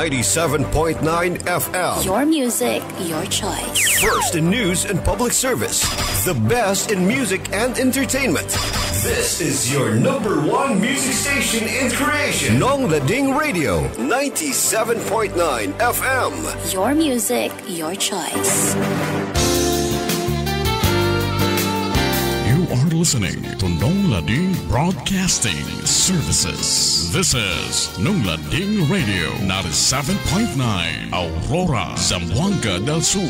97.9 FM. Your music, your choice. First in news and public service. The best in music and entertainment. This is your number one music station in creation. Nong Lading Radio, 97.9 FM. Your music, your choice. You are listening to Nong Lading Broadcasting Services. This is Nong Lading Radio 97.9 Aurora, Zamboanga del Sur.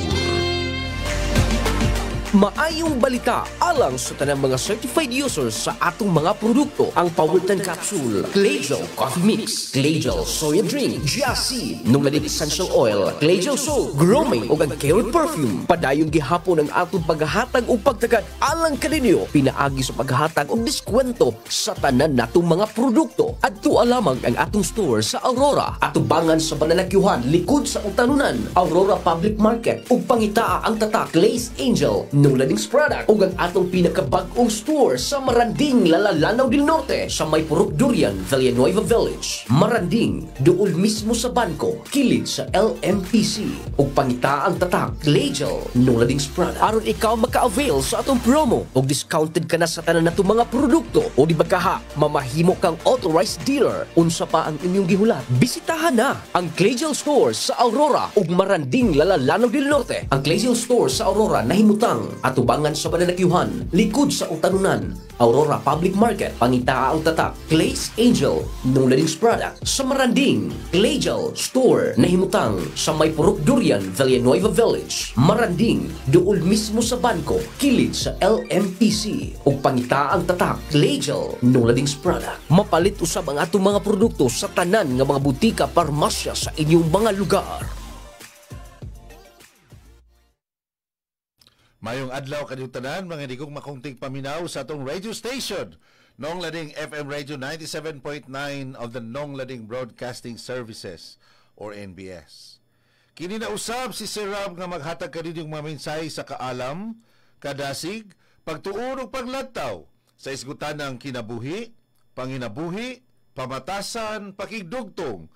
Maayong balita alang sa tanang mga certified users sa atong mga produkto. Ang Powerton Capsule, Claygel Coffee Mix, Claygel Soya Drink, Jassi, Nong Lading Essential Oil, Claygel Soap, Gromay o ang Carrot Perfume. Padayon gihapon ang atong paghahatag o pagtagad alang kaninyo. Pinaagi sa paghahatag o diskwento sa tanan natong mga produkto. Adto alamang ang atong store sa Aurora. Atubangan sa Banalakyuhan, likod sa utanunan, Aurora Public Market ug pangitaa ang tatak Glaze Angel Nong Lading's product ug ang atong pinakabag-ong store sa Maranding, Lanao del Norte sa may Purok Durian, Villanueva Village. Maranding, duol mismo sa bangko, kilid sa LMPC ug pangitaa ang tatak Claygel Nong Lading's product. Aron ikaw maka-avail sa atong promo ug discounted ka na sa tanan natong mga produkto o di ba kaha mamahimo kang authorized dealer unsa pa ang inyong gihulat. Bisitahan na ang Claygel store sa Aurora ug Maranding, Lanao del Norte. Ang Claygel store sa Aurora nahimutang atubangan sa Banalakyuhan, likod sa utanunan, Aurora Public Market, pangitaa ang tatak Glaze Angel Nong Lading's product sa Maranding. Claygel store nahimutang sa may Purok Durian, Villanueva Village. Maranding, duol mismo sa bangko, kilid sa LMPC ug pangitaa ang tatak Claygel Nong Lading's product. Mapalit usab ang atong mga produkto sa tanan nga mga butika, parmasya sa inyong mga lugar. Mayong adlaw kanyang tanan, mga digong makunting paminaw sa atong radio station, Nong Lading FM Radio 97.9 of the Nong Lading Broadcasting Services or NBS. Kini na usab si Sir Rob nga maghatag kaninyong mga mensahe sa kaalam, kadasig, pagtuon ug paglantaw sa isgutan ng kinabuhi, panginabuhi, pamatasan, pakigdugtong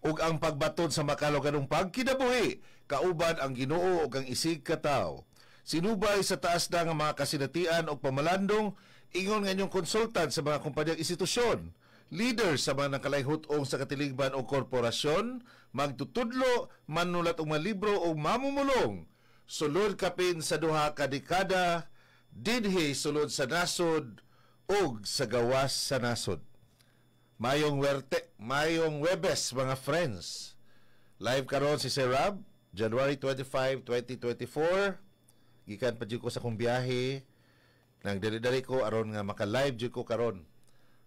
ug ang pagbaton sa makaluganong pagkinabuhi, kauban ang Ginoo ug ang isig katawo. Sinubay sa taas na nga mga kasinatian o pamalandong, ingon nga inyong konsultan sa mga kumpanyang institusyon, leader sa mga nakalayhutong sa katiligban o korporasyon, magtutudlo, manulat og mga libro o mamumulong, sulod kapin sa duha ka dekada, dinhi sulod sa nasod ug sa gawas sa nasod. Mayong Webes, mga friends. Live karon si Sir Rob, January 25, 2024. Gikan pa jud ko sa kong biyahe, nagdali-dali ko aron nga maka-live jud ko karon,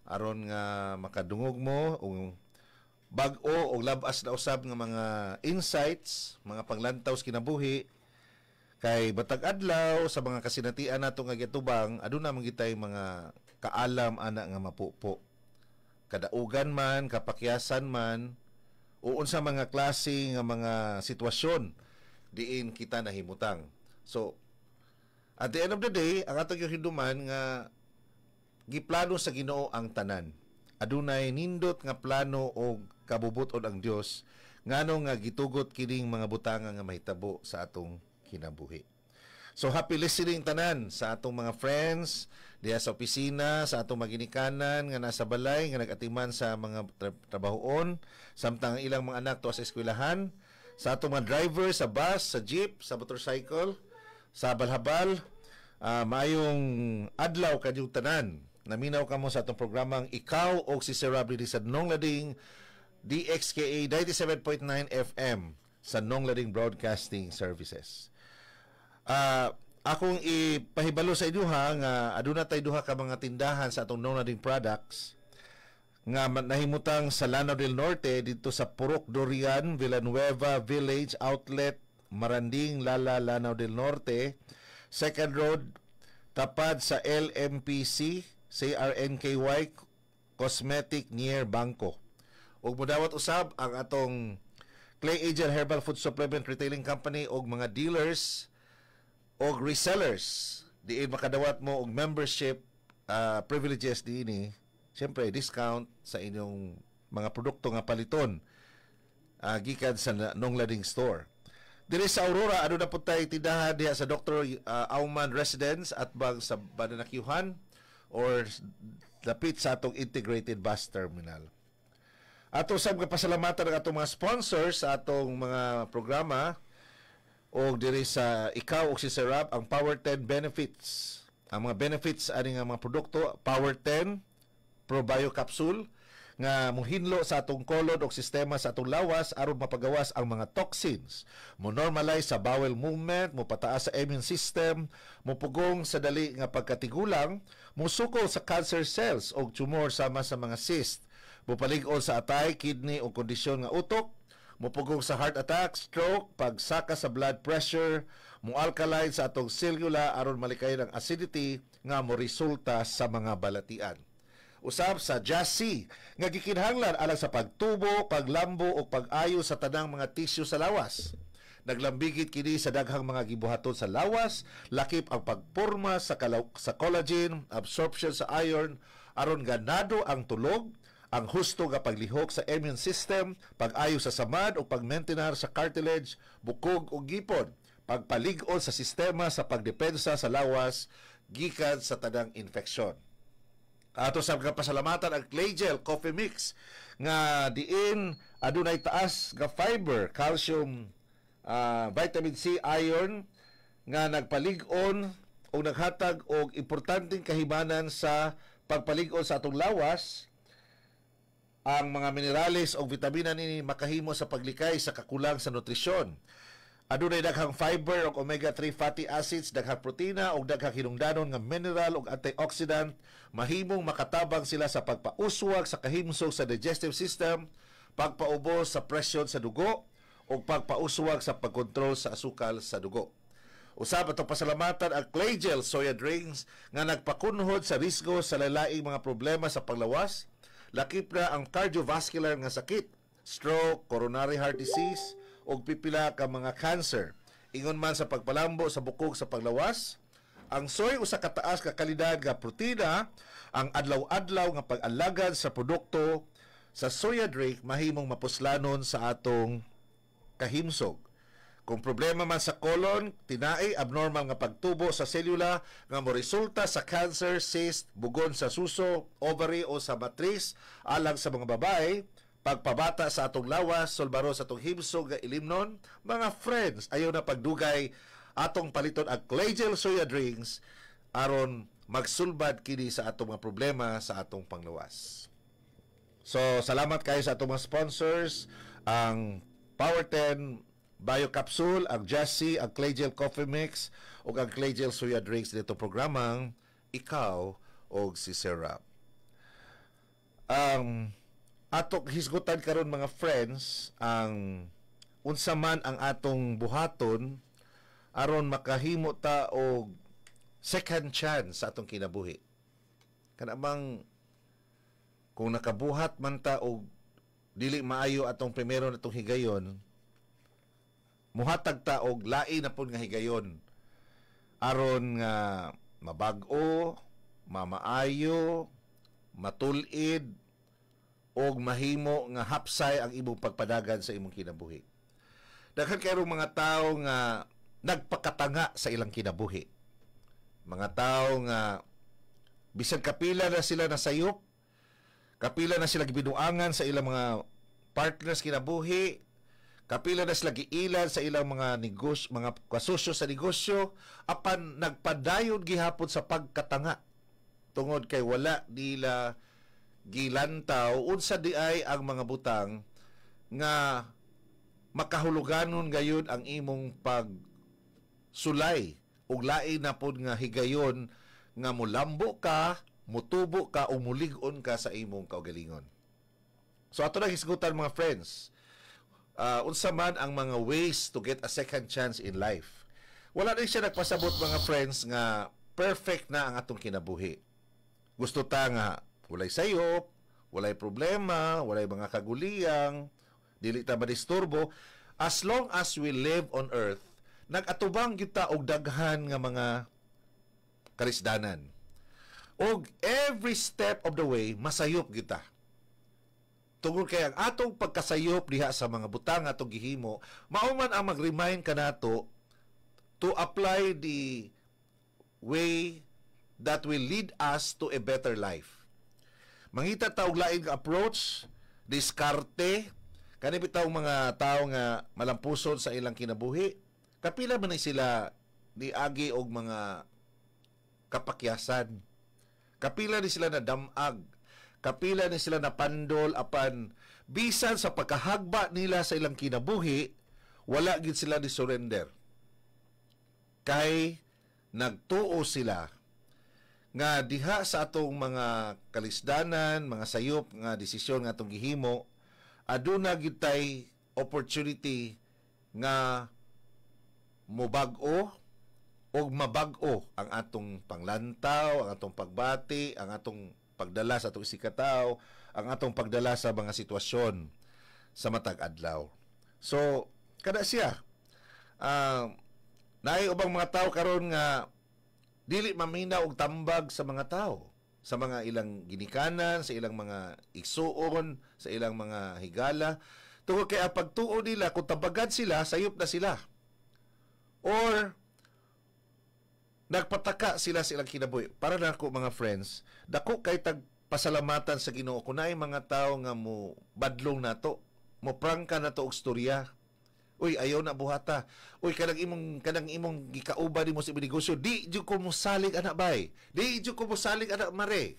aron nga makadungog mo og bag-o og labas na usab nga mga insights, mga panglantaw sa kinabuhi kay batag adlaw sa mga kasinatian nato nga gitubang, aduna man gitay mga kaalam ana nga mapupo, kadaugan man, kapakyasan man, o unsa mga klase nga mga sitwasyon diin kita nahimutang. So at the end of the day, ang atong hinduman nga giplano sa Ginoo ang tanan. Adunay nindot nga plano o kabubuton ang Dios ngano nga gitugot kining mga butanga nga mahitabo sa atong kinabuhi. So happy listening tanan sa atong mga friends diha sa opisina, sa atong maginikanan nga nasa balay nga nagatiman sa mga trabahoon, samtang ilang mga anak to sa eskwelahan, sa atong mga driver sa bus, sa jeep, sa motorcycle, sa balhabal. Mayong adlaw kanyang tanan. Naminaw ka mo sa atong programang Ikaw o si Sir Rob sa Nong Lading DXKA 97.9 FM sa Nong Lading Broadcasting Services. Akong ipahibalo sa inyo nga aduna tay duha ka mga tindahan sa atong Nong Lading products nga nahimutang sa Lanao del Norte dito sa Purok Durian, Villanueva Village Outlet, Maranding, Lanao del Norte, Second Road, tapad sa LMPC, CRNKY Cosmetic near Bangko. Ug mudawat usab ang atong Clay Angel Herbal Food Supplement Retailing Company og mga dealers og resellers. Diin makadawat mo og membership privileges diini. Siyempre, discount sa inyong mga produkto nga paliton gikan sa Nong Lading Store. Diri sa Aurora, ano na po tayo tindahan diha sa Dr. Auman Residence at bang sa Bananakyuhan or dapit sa atong integrated bus terminal. Ato sa pasalamatan ng atong mga sponsors sa atong mga programa o diri sa ikaw o si Serap ang Power 10 benefits. Ang mga benefits ani nga mga produkto, Power 10 Probio Capsule nga muhinlo sa atong kolon o sistema sa atong lawas aron mapagawas ang mga toxins, mo normalize sa bowel movement, mo pataas sa immune system, mo pugong sa dali nga pagkatigulang, mo sukol sa cancer cells o tumor sama sa mga cyst, mo palig-on sa atay, kidney o kondisyon nga utok, mo pugong sa heart attack, stroke, pagsaka sa blood pressure, mo alkaline sa atong cellula aron malikayan ang acidity nga mo resulta sa mga balatian. Usab sa Jassy nga gikinahanglan alang sa pagtubo, paglambo o pag-ayo sa tanang mga tisyu sa lawas. Naglambigit kini sa daghang mga gibuhaton sa lawas, lakip ang pagporma sa collagen, absorption sa iron, aron ganado ang tulog, ang husto nga paglihok sa immune system, pag-ayo sa samad o pag-maintenance sa cartilage, bukog o gipon, pagpalig-on sa sistema sa pagdepensa sa lawas gikan sa tanang infeksyon. Ato sa pasalamatan ang Clay Gel Coffee Mix nga diin adunay taas nga fiber, calcium, vitamin C, iron nga nagpalig-on o naghatag og importanteng kahibanan sa pagpalig-on sa atong lawas. Ang mga minerales o vitamina ni makahimo sa paglikay sa kakulang sa nutrisyon. Adunay daghang fiber o omega-3 fatty acids, daghang protina o daghang hinungdanon nga mineral o antioxidant, mahimong makatabang sila sa pagpauswag sa kahimsog sa digestive system, pagpaubos sa presyon sa dugo o pagpauswag sa pagkontrol sa asukal sa dugo. Usab atong pasalamatan ang Clay Gel soya drinks nga nagpakunhod sa risgo sa lalaing mga problema sa panglawas, lakip na ang cardiovascular nga sakit, stroke, coronary heart disease, o pipila ka mga cancer. Ingon man sa pagpalambo sa bukog sa paglawas, ang soy usa ka taas ka kalidad nga protina, ang adlaw-adlaw nga pag-alagad sa produkto sa soya drink mahimong mapuslanon sa atong kahimsog. Kung problema man sa colon, tinai, abnormal nga pagtubo sa selula nga moresulta sa cancer, cyst, bugon sa suso, ovary o sa matris alang sa mga babae, pagpabata sa atong lawas, solbaro sa atong himsog nga ilimnon, mga friends, ayaw na pagdugay atong paliton ang Clay Gel soya drinks aron magsulbad kini sa atong mga problema sa atong panglawas. So, salamat kayo sa atong mga sponsors, ang Power 10 Bio Capsule, ang Jassy, ang Clay Gel Coffee Mix, o ang Clay Gel soya drinks dito programang Ikaw o si Serap. Atok hisgutan karon mga friends ang unsa man ang atong buhaton aron makahimo ta og second chance sa atong kinabuhi. Kanamang kung nakabuhat man ta og dili maayo atong primero natong higayon, muhatag ta og lain na pud nga higayon aron nga mabag-o, mamaayo, matulid og mahimo nga hapsay ang imong pagpadagan sa imong kinabuhi. Daghan kayo mga tao nga nagpakatanga sa ilang kinabuhi. Mga tao nga bisan kapila na sila nasayop, kapila na sila gibinuangan sa ilang mga partners kinabuhi, kapila na sila giilan sa ilang mga negosyo, mga kasosyo sa negosyo, apan nagpadayon gihapon sa pagkatanga tungod kay wala nila gilantaw unsa di ay ang mga butang nga makahuluganon gayon ang imong pagsulay ug lain na pod nga higayon nga mulambo ka, mutubo ka o mulig-on ka sa imong kaugalingon. So ato na hisgutan mga friends, unsa man ang mga ways to get a second chance in life. Wala rin siya nagpasabot mga friends nga perfect na ang atong kinabuhi. Gusto ta nga walay sayop, walay problema, walay mga kaguliyang, dili ta madisturbo. As long as we live on earth, nag-atubang kita og daghan nga mga karisdanan. Og every step of the way, masayop kita. Tungod kay ang atong pagkasayop diha sa mga butang atong gihimo, mao man ang mag-remind kanato to apply the way that will lead us to a better life. Mangita ta og laing approach, diskarte, kani bitaw mga tawo nga malampuson sa ilang kinabuhi. Kapila man ni sila niagi og mga kapakyasan. Kapila ni sila na damag. Kapila ni sila na pandol apan bisan sa pagkahagba nila sa ilang kinabuhi, wala gid sila ni surrender. Kay nagtuo sila nga diha sa atong mga kalisdanan, mga sayop nga desisyon nga atong gihimo, aduna gid tay opportunity nga mobag-o o mabag-o ang atong panglantaw, ang atong pagbati, ang atong pagdala sa atong isikataw, ang atong pagdala sa mga sitwasyon sa matag adlaw. So, kada siya, naay ubang mga tao karon nga dili maminaw og tambag sa mga tao, sa mga ilang ginikanan, sa ilang mga igsuon, sa ilang mga higala. Tungod kay ang pagtuo nila, kung tabagan sila, sayop na sila. Or nagpataka sila sa ilang kinabuhi. Para na ako mga friends, dako kay tag pasalamatan sa Ginoo kung naay mga tao nga mo badlong nato, mo prangka nato og storya. Uy, ayaw na buhata. Uy, kanang imong gikauban nimo sa negosyo, di jud ko mosalig anak bay. Di jud ko mosalig anak mare.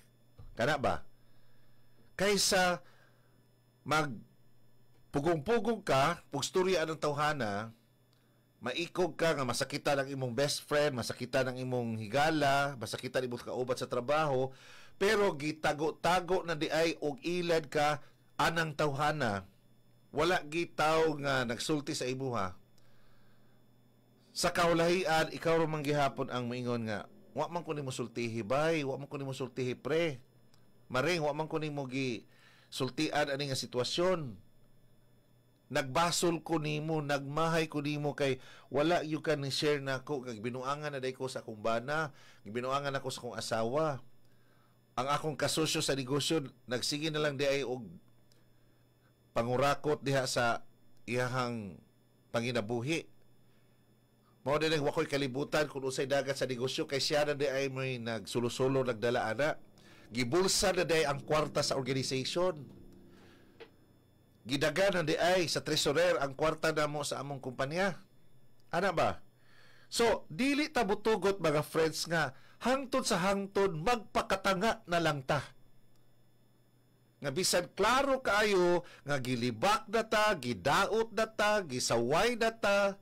Kana ba? Kaysa mag pugong-pugong ka, pug storya anang tawhana, maikog ka nga masakitan ang imong best friend, masakitan ang imong higala, masakitan imong kauban sa trabaho, pero gitago-tago na di ay og ilad ka anang tawhana. Wala gitaw nga nagsulti sa imuha. Sa kaulahian, ikaw ramang gihapon ang moingon nga, wa man ko nimo sultihi bay, wa man ko nimo sultihi pre. Maring wa man ko nimo gi sultian ani nga sitwasyon. Nagbasol ko nimo, nagmahay ko nimo kay wala yung ka ni share nako, kag binuangan na day ko sa akong bana, binuangan ako sa akong asawa. Ang akong kasosyo sa negosyo nagsige na lang di ay og pangurakot diha sa iyahang panginabuhi. Mao din ang wakoy kalibutan kung usay dagat sa negosyo kay siya na di ay may nagsulo-sulo nagdala ana. Gibulsa na di ang kwarta sa organization. Gidagan na di ay sa treasurer ang kwarta namo sa among kumpanya. Ana ba? So, dili ta butugot mga friends nga hangtod sa hangtod magpakatanga na lang ta. Nga bisan klaro kaayo nga gilibak na ta, gidaot na ta, gisaway na ta,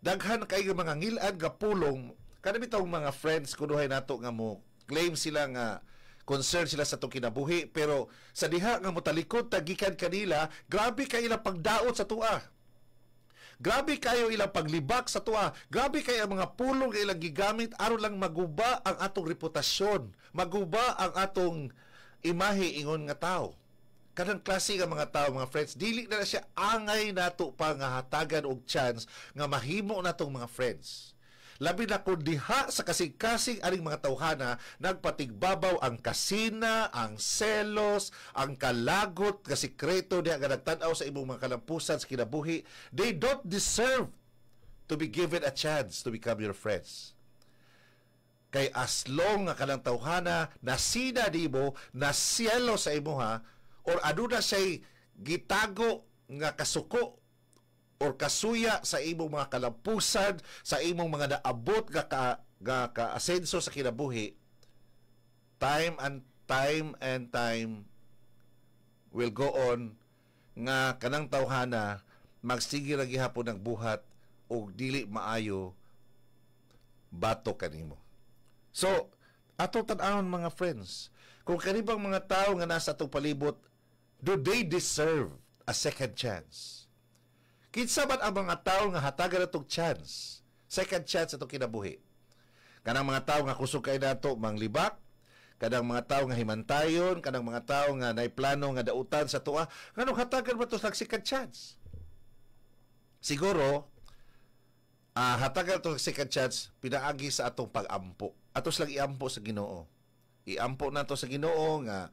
daghan kayo mga ngilan nga pulong. Kanami tawong mga friends kunuhay nato nga mo claim sila nga concern sila sa itong kinabuhi, pero sa diha nga mutalikod tagikan kanila, grabe kayo ilang pagdaot sa tuwa. Grabe kayo ilang paglibak sa tuwa. Grabe kayo ang mga pulong ilang gigamit aron lang maguba ang atong reputasyon, maguba ang atong imahe ingon nga tao. Kanang klase nga mga tao, mga friends, dili na siya angay nato pa nga hatagan og chance nga mahimo natong mga friends. Labi na kung diha sa kasing-kasing aring mga tawhana, nagpatigbabaw ang kasina, ang selos, ang kalagot, kasikreto diha nga nagtanaw sa imong mga kalampusan sa kinabuhi. They don't deserve to be given a chance to become your friends. Kay as long nga kanang tawhana nasina nimo, nasyelo sa imuha, or aduna say gitago nga kasuko or kasuya sa imong mga kalampusan, sa imong mga naabot nga ka-asenso sa kinabuhi, time and time will go on nga kanang tawhana magsige ra gihapon ang buhat og dili maayo bato kanimo. So, ato tan-awon mga friends, kung kanibang mga tao nga nasa atong palibot, do they deserve a second chance? Kinsa man ang mga tao nga hatagan natong chance, second chance atong kinabuhi? Kanang mga tao nga kusog kay nato manglibak, kanang mga tao nga himantayon, kanang mga tao nga naay plano nga dautan sa tuwa, nganong hatagan ba to sa second chance? Siguro, hatagan to sa second chance pinaagi sa atong pag-ampo. Atos lang iampo sa Ginoo. Iampo na to sa Ginoo nga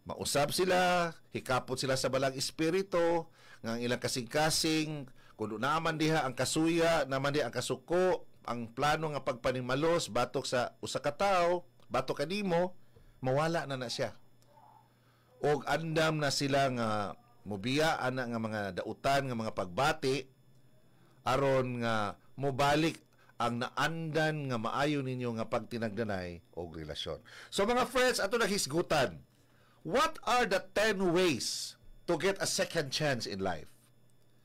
mausab sila, hikapot sila sa balang espiritu, nga ang ilang kasing-kasing, kung naman diha ang kasuya, naman diha ang kasuko, ang plano nga pagpanimalos, batok sa usa ka tawo, batok kanimo, mawala na siya. Og andam na sila nga mobiya ana nga mga dautan nga mga pagbati aron nga mobalik ang naandan nga maayo ninyo nga pagtinagdanay og relasyon. So mga friends, ato na hisgutan. What are the 10 ways to get a second chance in life?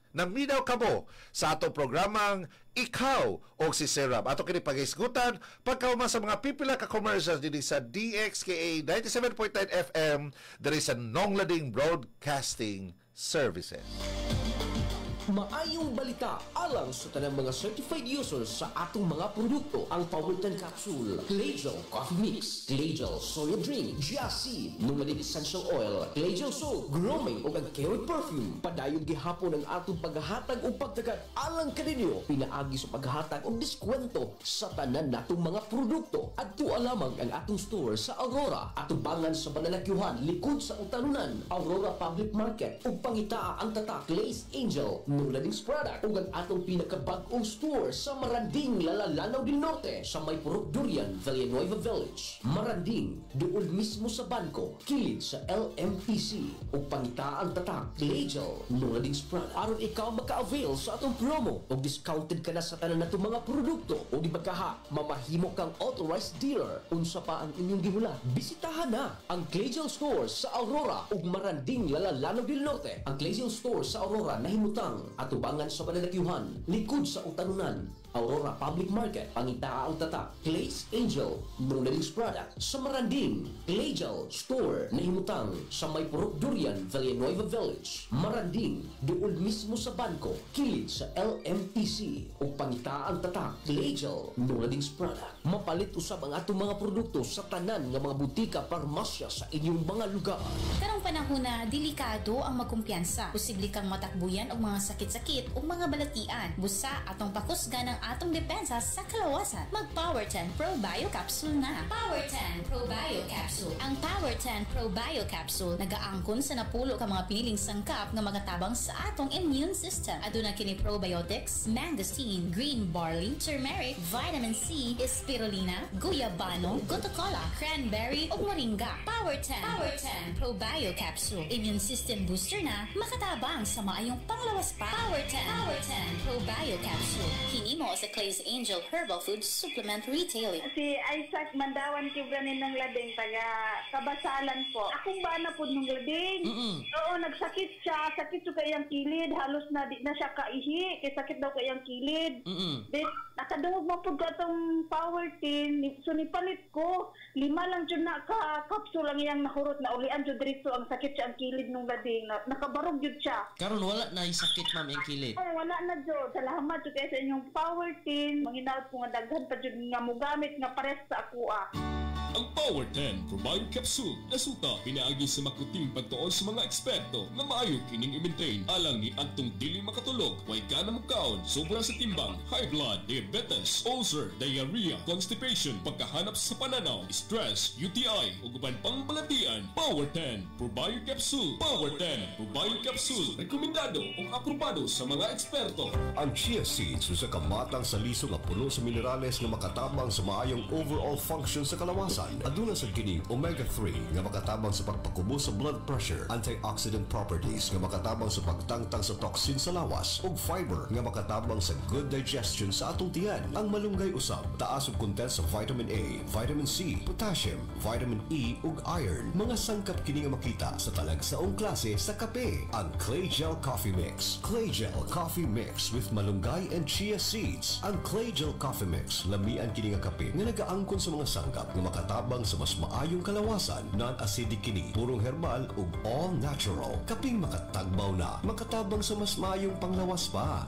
Naminaw kamo sa atong programang Ikaw o si Serap. Ato kini paghisgutan pagkauma sa mga pipila ka commercials dinhi sa DXKA 97.9 FM diri sa Nonglading Broadcasting Services. Maayong balita alang sa tanang mga certified users sa atong mga produkto. Ang Powerten Capsule, Clay-Gel Coffee Mix, Clay-Gel Soya Drink, Giaseed, Nonglading Essential Oil, Clay-Gel Soap, Grooming o Carrot Perfume. Padayong gihapon ang atong paghahatag o pagdagat alang kaninyo. Pinaagi sa paghahatag o diskwento sa tanan natong mga produkto. Adto alamang ang atong store sa Aurora, atubangan sa Banalakyuhan, likod sa Utanunan, Aurora Public Market ug pangitaa ang tatak Glaze Angel Nonglading's product ug ang atong pinakabag-ong store sa Maranding, Lalalanaw del Norte sa may Purok Durian, Villanueva Village. Maranding, doon mismo sa bangko, kilid sa LMPC ug pangitaa ang tatak Clay-Gel Nonglading's product. Aron ikaw maka-avail sa atong promo ug discounted ka na sa tanan natong mga produkto o di bakaha mamahimo kang authorized dealer. Unsa pa ang inyong gihula? Bisitahan na ang Clay-Gel store sa Aurora ug Maranding, Lalalanaw del Norte. Ang Clay-Gel store sa Aurora nahimutang atubangan sa Banalakyuhan, likod sa Utanunan, Aurora Public Market, pangitaa ang tatak Glaze Angel Nonglading's product sa Maranding, Clay-Gel store nahimutang sa may Purok Durian, Villanueva Village. Maranding, doon mismo sa bangko, kilid sa LMPC ug pangitaa ang tatak Clay-Gel Nonglading's product. Mapalit usab ang atong mga produkto sa tanan nga mga butika, parmasya sa inyong mga lugar. Karong panahon na delikado ang magkumpiyansa. Posible kang matakbuyan og mga sakit-sakit o mga balatian. Busa atong pakusgan ang atong depensa sa kalawasan. Mag Power10 Pro Bio Capsule na. Power10 Pro Bio Capsule. Ang Power10 Pro Bio Capsule nagaangkon sa napulo ka mga piniling sangkap nga magatabang sa atong immune system. Aduna kini probiotics, mangosteen, green barley, turmeric, vitamin C, spirulina, guyabano, gotocola, cranberry ug moringa. Power10 Pro Bio Capsule. Immune system booster na makatabang sa maayong panglawas pa. Power10 Pro Bio Capsule. Hinimo sa Glaze Angel Herbal Food Supplement Retailing. Si Isaac Mandawan Kibranin ng Lading, taga Kabasalan po. Akong ba na po ng Lading? Oo, nagsakit siya. Sakit siya kayang kilid. Halos na di na siya kaihi. Kaya sakit daw kayang kilid. Nakadungog mo po itong Power10. So nipalit ko. 5 lang dyan na ka-capsule lang iyang nahurot na ulian dyan dito ang sakit siya ang kilid ng Lading. Nakabarog dyan siya. Karon wala na yung sakit, ma'am, yung kilid. Oh, wala na dyan. Salamat dyan kayo sa inyong Power10. Manginawat ko nga daghan pa dyan nga mugamit nga pares sa ako Ang Power10 Pro Bio Capsule nasuta pinaagi sa makuting pagtuon sa mga eksperto na maayo kining i-maintain alang ni adtong dili makatulog, way ka na magkaon, sobra sa timbang, high blood, diabetes, ulcer, diarrhea, constipation, pagkahanap sa pananaw, stress, UTI ug uban pang balatian. Power10 Pro Bio Capsule. Power10 Pro Bio Capsule rekomendado ug aprobado sa mga eksperto. Ang chia seeds usa ka matang sa liso nga puno sa minerales nga makatabang sa maayong overall function sa kalawasan. Aduna sa kining omega-3 nga makatabang sa pagpakubo sa blood pressure, antioxidant properties nga makatabang sa pagtangtang sa toxin sa lawas, ug fiber nga makatabang sa good digestion sa atong tiyan. Ang malunggay usab taas og content sa vitamin A, vitamin C, potassium, vitamin E ug iron. Mga sangkap kini nga makita sa talagsaong klase sa kape. Ang Clay-Gel Coffee Mix. Clay-Gel Coffee Mix with malunggay and chia seeds. Ang Clay-Gel Coffee Mix lamian kini nga kape nga nagaangkon sa mga sangkap nga makatabang sa mas maayong kalawasan, non-acidic kini, purong herbal ug all natural. Kaping makatagbaw na, makatabang sa mas maayong panglawas pa.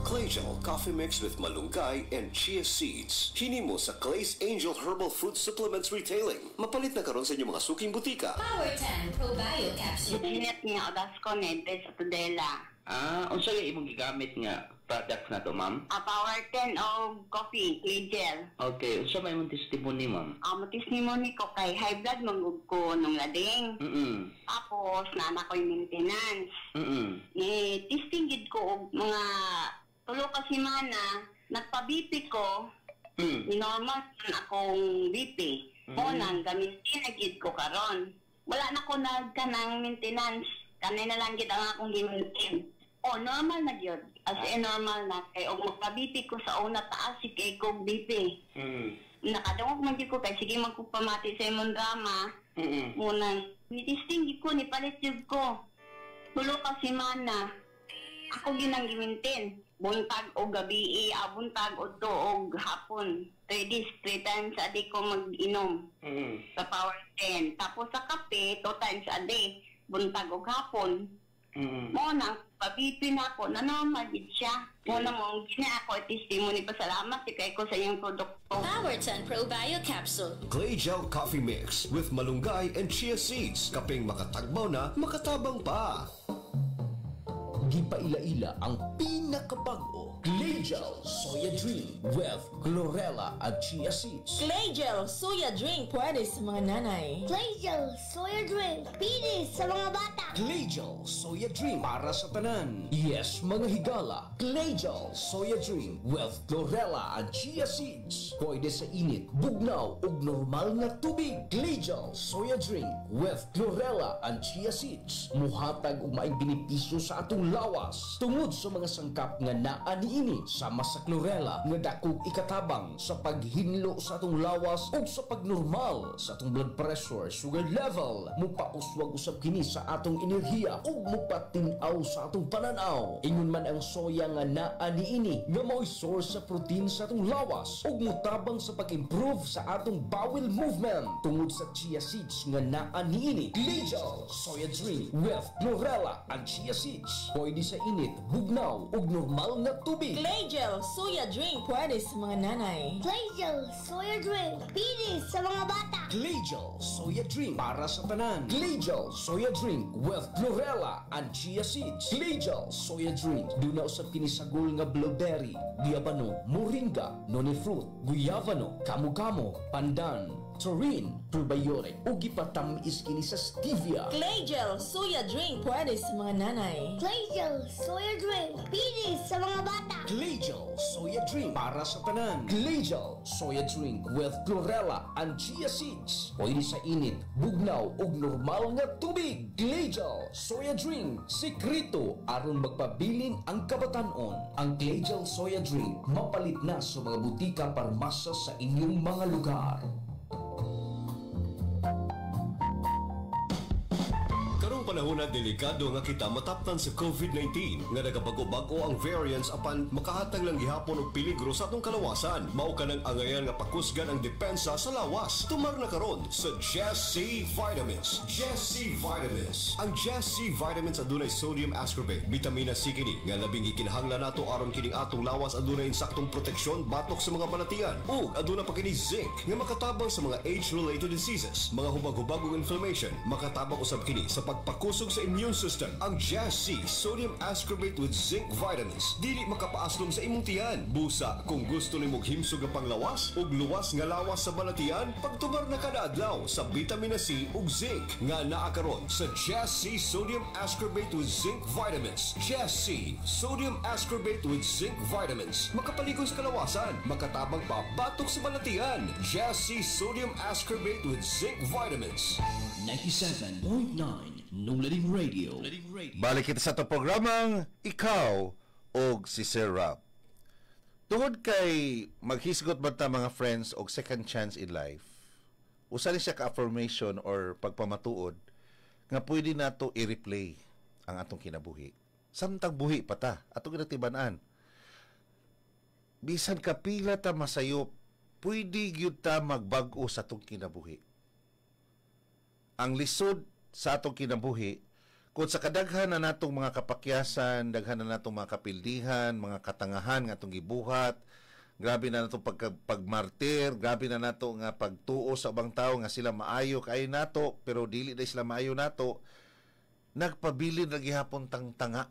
Clay-Gel Coffee Mix with malunggay and chia seeds. Hinimo sa Glaze Angel Herbal Food Supplements Retailing. Mapalit na karon sa inyong mga suking butika. Power10 Pro Bio Capsule. Init nga odas ko nete sa tudela. Unsa yung imong gigamit nga products na to, ma'am? Power 10 o coffee, Gel. Okay, unsa may mong testimony, ma'am? Ang testimony ko kay high blood manggug ko nung lading. Tapos nana ko yung maintenance. Testing gid ko og mga tulo ka semana, nagpa-BP ko. Normal man akong BP. Nang gamitin na gid ko karon. Wala na ko nagkanang maintenance. Kanina lang gid ang akong gimintin. Normal na gyud. As in normal na kay og magpa-BP ko sa una taas si kay kog BP. Nakadungog man gyud ko kay sige magpamati sa imong drama. Munang ni-testing gid ko ni palit gyud ko. Tulo ka semana. Ako ginang gimintin. Buntag o gabi, buntag o to o hapon. 3 days, 3 times a day ko mag-inom sa Power 10. Tapos sa kape, 2 times a day. Buntag o hapon. Muna, pabipin ako, nanamagid siya. Muna mo, gina ako, testimony, pasalamat, ikay ko sa iyong produkto. Power 10 Pro Bio Capsule. Clay Gel Coffee Mix with malunggay and chia seeds. Kaping makatagbaw na, makatabang pa. Gipaila-ila ang pinakabago Clay Gel Soya Drink with chlorella at chia seeds. Clay Gel Soya Drink pwede sa mga nanay. Clay Gel Soya Drink pwede sa mga bata. Clay Gel Soya Drink para sa tanan. Yes, mga higala. Clay Gel Soya Drink with chlorella at chia seeds. Pwede sa init, bugnaw ug normal na tubig. Clay Gel Soya Drink with chlorella and chia seeds. Muhatag og maayong benepisyo sa atong lawas tungod sa mga sangkap nga naa niini sama sa chlorella nga dakog ikatabang sa paghinlo sa atong lawas ug sa pagnormal sa atong blood pressure, sugar level. Mupauswag usab kini sa atong enerhiya ug mupatin-aw sa atong pananaw. Ingon man ang soya nga naa niini nga mao'y source sa protein sa atong lawas ug mutabang sa pag-improve sa atong bowel movement tungod sa chia seeds nga naa niini. Clay Gel Soya Drink with chlorella and chia seeds. Pwede sa init, bugnaw ug normal na tubig. Clay Gel Soya Drink pwede sa mga nanay. Clay Gel Soya Drink pwede sa mga bata. Clay Gel Soya Drink para sa tanan. Clay Gel Soya Drink with chlorella and chia seeds. Clay Gel Soya Drink duna usab kini sagol nga blueberry, guayabano, moringa, noni fruit, guyavano, kamu-kamu, pandan, taurine, probiotic ug gipatamis kini sa stevia. Clay Gel Soya Drink pwede sa mga nanay. Clay Gel Soya Drink pwede sa mga bata. Clay Gel Soya Drink para sa tanan. Clay Gel Soya Drink with chlorella and chia seeds. Pwede sa init, bugnaw ug normal nga tubig. Clay Gel Soya Drink, sekreto aron magpabilin ang kabatanon. Ang Clay Gel Soya Drink mapalit na sa mga butika parmasa sa inyong mga lugar. Panahon na delikado nga kita mataptan sa COVID-19 nga nagabago-bago ang variants apan makahatag lang gihapon og peligro sa atong kalawasan. Mao kanang angayan nga pakusgan ang depensa sa lawas. Tumar na karon sa Just C Vitamins. Just C Vitamins. Ang Just C Vitamins adunay sodium ascorbate, vitamina C kini nga labing gikinahanglan nato aron kining atong lawas adunay insaktong proteksyon batok sa mga balatian. Ug aduna pa kini zinc nga makatabang sa mga age-related diseases, mga hubag-hubagong inflammation. Makatabang usab kini sa pagpakusog sa immune system. Ang Just C Sodium Ascorbate with Zinc Vitamins dili makapaaslom sa imong tiyan. Busa kung gusto nimong himsog nga panglawas ug luwas nga lawas sa balatian, pagtumar na kada adlaw sa vitamina C ug zinc nga naa karon sa Just C Sodium Ascorbate with Zinc Vitamins. Just C Sodium Ascorbate with Zinc Vitamins. Makapaligong sa kalawasan, makatabang pa batok sa balatian. Just C Sodium Ascorbate with Zinc Vitamins. 97.9 Nunglading Radio. Balik kita sa itong programang Ikaw og si Sir Rob. Tungod kay maghisgot ba ta mga friends og second chance in life, usa ni siya ka-affirmation or pagpamatuod nga pwede nato i-replay ang atong kinabuhi. Samtang buhi pa ta, atong ginatibanan. Bisan kapila ta masayop, pwede gyud ta magbag-o sa atong kinabuhi. Ang lisod sa atong kinabuhi, kung sa kadaghan na natong mga kapakyasan, daghan na natong mga kapildihan, mga katangahan nga atong gibuhat, grabe na natong pagmartir, grabe na nato nga pagtuo sa ubang tao nga sila maayo kay nato, pero dili na sila maayo nato, nagpabilin na gihapon tang tanga.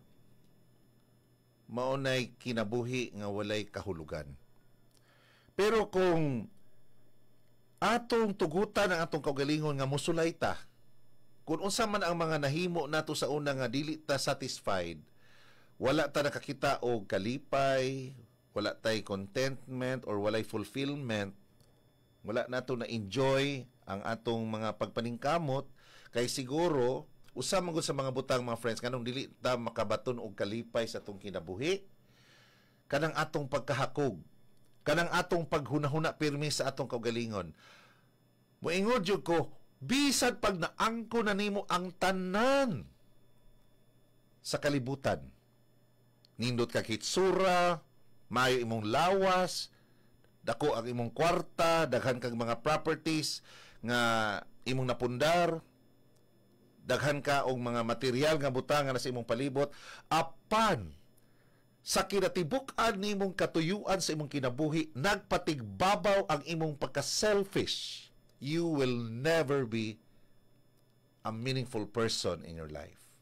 maunay kinabuhi nga walay kahulugan. Pero kung atong tugutan ang atong kaugalingon nga musulay ta, kung unsa man ang mga nahimo nato sa una nga dili ta satisfied, wala ta nakakita og kalipay, wala tay contentment or walay fulfillment, wala nato na enjoy ang atong mga pagpaningkamot, kay siguro usa man gud sa mga butang mga friends kanang dili ta makabaton og kalipay sa atong kinabuhi, kanang atong pagkahakog, kanang atong paghunahuna pirmi sa atong kaugalingon. Moingod jud ko, bisan pag naangko na nimo ang tanan sa kalibutan, nindot ka kitsura, maayo imong lawas, dako ang imong kwarta, daghan kang mga properties nga imong napundar, daghan ka og mga material nga butang nga sa imong palibot, apan sa kinatibuk-an nimong katuyuan sa imong kinabuhi, nagpatigbabaw ang imong pagka-selfish, you will never be a meaningful person in your life.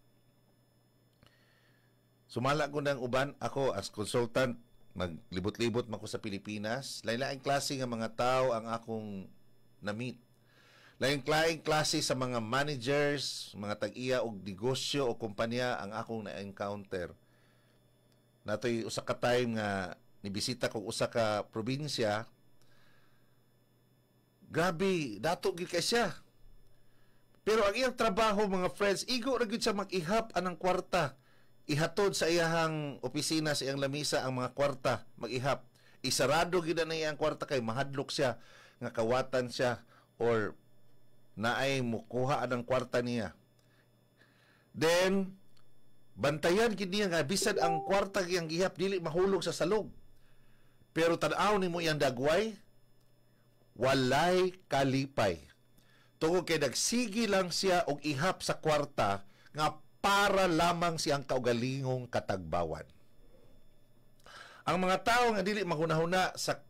Sumala ko ng uban, ako as consultant, maglibot-libot man ko sa Pilipinas, lain-laing klase nga mga tao ang akong na-meet. Lain-laing klase sa mga managers, mga tag-iya og negosyo o kumpanya ang akong na-encounter. Natoy usa ka time nga nibisita ko usa ka probinsya. Grabe, dato gyud kay siya. Pero ang iyang trabaho, mga friends, igo ra gyud siya mag-ihap anang kwarta. Ihatod sa iyang opisina, sa iyang lamisa ang mga kwarta, mag-ihap. Isarado gyud na iyang kwarta kay mahadlok siya nga kawatan siya or naay mukuha anang kwarta niya. Then bantayan gid niya nga bisan ang kwarta giyang gihap dili mahulog sa salog. Pero tan-aw nimo iyang dagway, walay kalipay. Tungod kay nagsigi lang siya og ihap sa kwarta nga para lamang siyang kaugalingong katagbawan. Ang mga tawo nga dili maghunahuna sa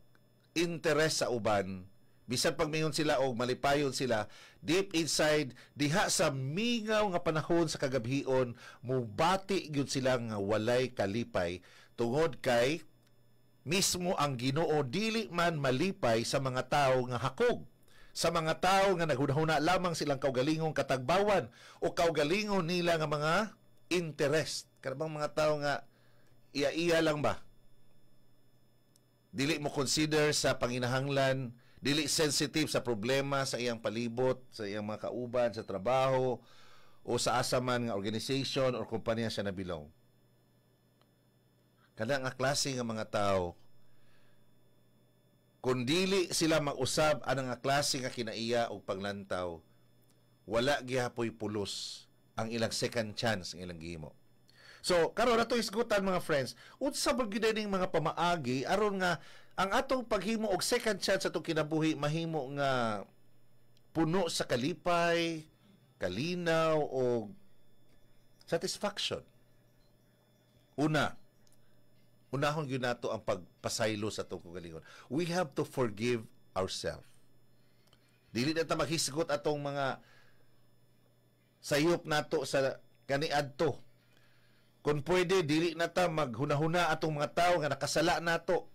interes sa uban, bisan pagmingon sila o malipayon sila, deep inside, diha sa mingaw nga panahon sa kagabhion, mubati gyud sila nga walay kalipay, tungod kay mismo ang Ginoo dili man malipay sa mga tawo nga hakog, sa mga tawo nga naghunahuna lamang silang kaugalingong katagbawan o kaugalingon nila nga mga interest. Kanang mga tawo nga iya-iya lang ba? Dili mo consider sa panginahanglan, dili sensitive sa problema sa iyang palibot, sa iyang mga kauban, sa trabaho, o sa asaman nga organization o kumpanya siya nabilong. Kada nga klase nga mga tao, kung dili sila mag-usab anang nga klase nga kinaiya o paglantaw, wala gihapoy pulos ang ilang second chance ang ilang gihimo. So, karon ato isgutan mga friends, unsa ba gyud ning mga pamaagi aron nga ang atong paghimo og second chance sa atong kinabuhi mahimo nga puno sa kalipay, kalinaw o satisfaction. Unahon gyud nato ang pagpasaylo sa atong kaugalingon. We have to forgive ourselves. Dili na ta maghisgot atong mga sayop nato sa kaniadto. Kung pwede, dili na ta maghunahuna atong mga tao nga nakasala nato.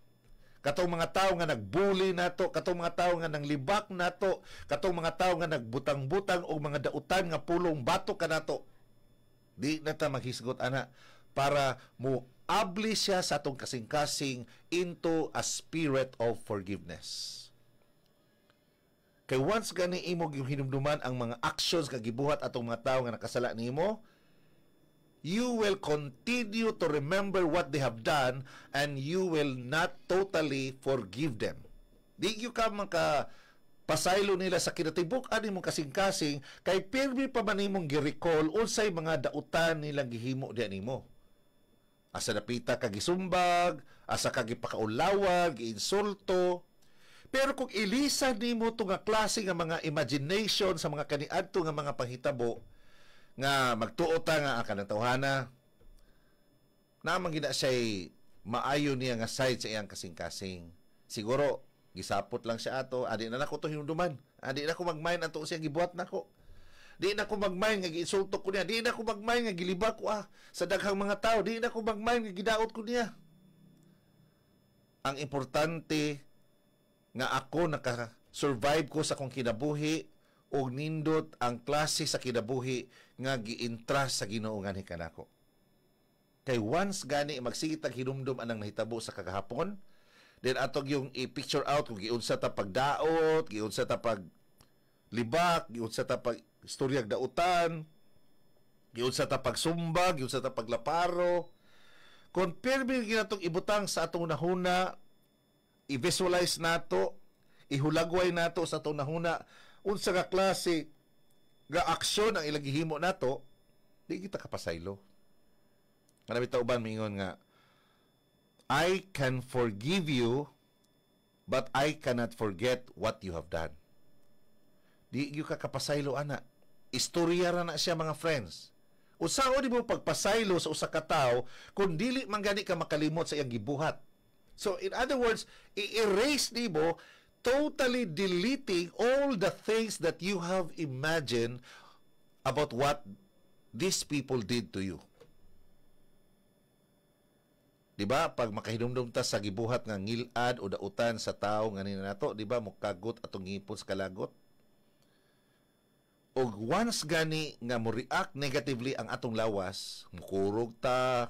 Katong mga tao nga nagbuli nato, katong mga tao nga nanglibak nato, katong mga tao nga nagbutang-butang o mga dautan nga pulong batok ka nato. Di na ta maghisgot ana para mo abli siya sa atong kasing-kasing into a spirit of forgiveness. Kay once gani imo yung hinumduman ang mga actions nga gibuhat atong mga tao nga nakasala nimo, you will continue to remember what they have done and you will not totally forgive them. Di yung ka pasaylo nila sa kinatibuk-an nimong kasing-kasing kay pirmi pa man nimong gi-recall unsay mga dautan nilang gihimo diyan nimo. Asa napita ka gisumbag, asa ka gipakaulawag, giinsulto. Pero kung ilisa nimo to nga klase nga mga imagination sa mga kaniadto nga mga panghitabo, nga magtuo ta nga ang kanang tawhana, naman gina siya'y maayo niya nga side sa iyang kasing-kasing. Siguro, gisapot lang siya ato, adi na nako to hinumduman. Adi na ko mag-mind ato siya gibuhat nako. Di na ko magmay nga giinsulto ko niya. Di na ko magmay nga gilibak ko sa daghang mga tao. Di na ko magmay nga gidaot ko niya. Ang importante nga ako naka-survive ko sa kong kinabuhi o nindot ang klase sa kinabuhi nga giintras sa Ginoo nga ni kanako. Kay once gani magsigit ang hinumdum anang nahitabo sa kagahapon, then atog yung i-picture out kung giunsa ta pagdaot, giunsa ta paglibak, giunsa ta pag istoryag dautan, giunsa ta pagsumba, giunsa ta paglaparo. Kung permi ginatong ibutang sa atong nahuna, i-visualize nato, ihulagway nato sa atong nahuna, unsa nga klase nga aksyon ang ilagihimo nato, di kita kapasaylo. Kanami tauban mingon nga, I can forgive you, but I cannot forget what you have done. Di yung kakapasaylo, ana. Istorya ra na siya, mga friends. Usao di mo pagpasaylo sa usa ka tawo kung dili man gani ka makalimot sa iyang gibuhat. So, in other words, i-erase di mo, totally deleting all the things that you have imagined about what these people did to you. Diba? Pag makahinumdum ta sa gibuhat nga ngilad o dautan sa tao nga nina nato, diba? Mukagot atong ngipon sa kalagot. O once gani nga mo react negatively ang atong lawas, mukurog ta,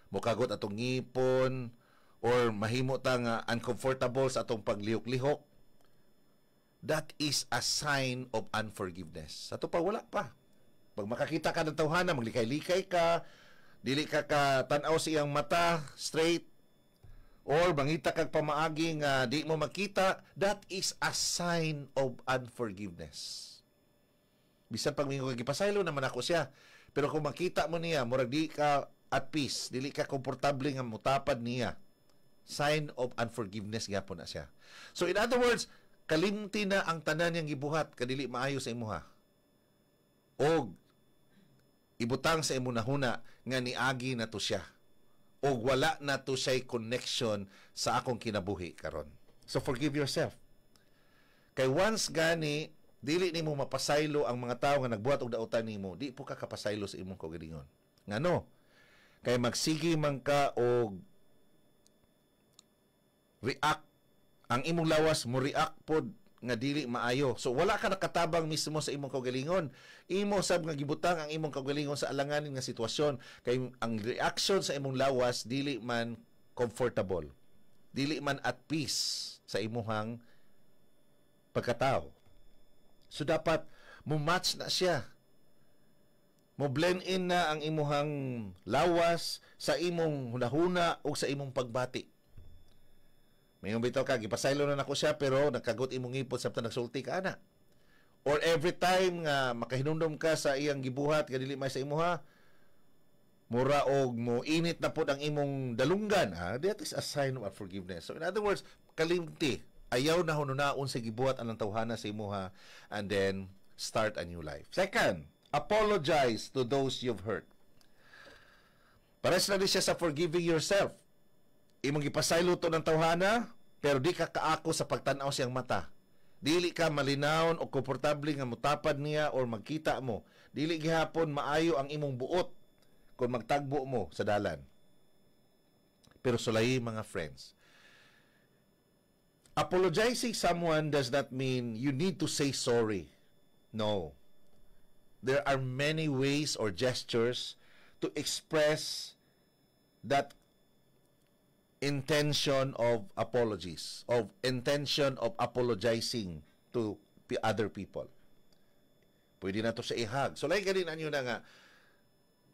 mukagot atong ngipon, or mahimo ta nga uncomfortable sa atong paglihok-lihok, that is a sign of unforgiveness. Ato pa, wala pa. Pag makakita ka ng tawhana, maglikay-likay ka, dili ka tanaw sa iyang mata straight, or mangita kag pamaagi nga di mo makita, that is a sign of unforgiveness. Bisan pag mingo gipasaylo naman ako siya, pero kung makita mo niya murag di ka at peace, dili ka komportable nga mutapad niya, sign of unforgiveness gyapon na siya. So in other words, kalimti na ang tanan niyang gibuhat kadili maayo sa imuha, og ibutang sa imo nahuna nga niagi na to siya, o wala na to siya connection sa akong kinabuhi karon. So forgive yourself. Kay once gani dili nimo mapasaylo ang mga tawo nga nagbuhat og dautan nimo, di po ka kapasaylo sa imong kaugalingon. Ngano? Kay magsigi man ka og react, ang imong lawas mo react pod nga dili maayo. So wala ka nakatabang mismo sa imong kaugalingon. Imo sab nga gibutang ang imong kaugalingon sa alanganin nga sitwasyon, kay ang reaction sa imong lawas dili man comfortable, dili man at peace sa imong pagkatao. So dapat mo match na siya, mo blend in na ang imong lawas sa imong hunahuna o sa imong pagbati. Mayong bitaw ka, gipasaylo na nako siya pero nagkagot imong ngipon sabta nagsulti ka ana. Or every time nga makahinumdum ka sa iyang gibuhat nga dili may sa imuha, mura og mo init na pod ang imong dalunggan, that is a sign of unforgiveness. So in other words, kalimti, ayaw na hununaon sa gibuhat anang tawhana sa imuha, and then start a new life. Second, apologize to those you've hurt. Pares na din siya sa forgiving yourself. Imong gipasaylo to ng tawhana, pero di ka kaako sa pagtanaw siyang mata. Dili ka malinawon o komportable nga mutapad niya or magkita mo. Dili gihapon maayo ang imong buot kung magtagbo mo sa dalan. Pero sulay, mga friends, apologizing someone does not mean you need to say sorry. No. There are many ways or gestures to express that intention of apologies, of intention of apologizing to other people. Pwede na to sa ihag. So, like ganin anyo na nga,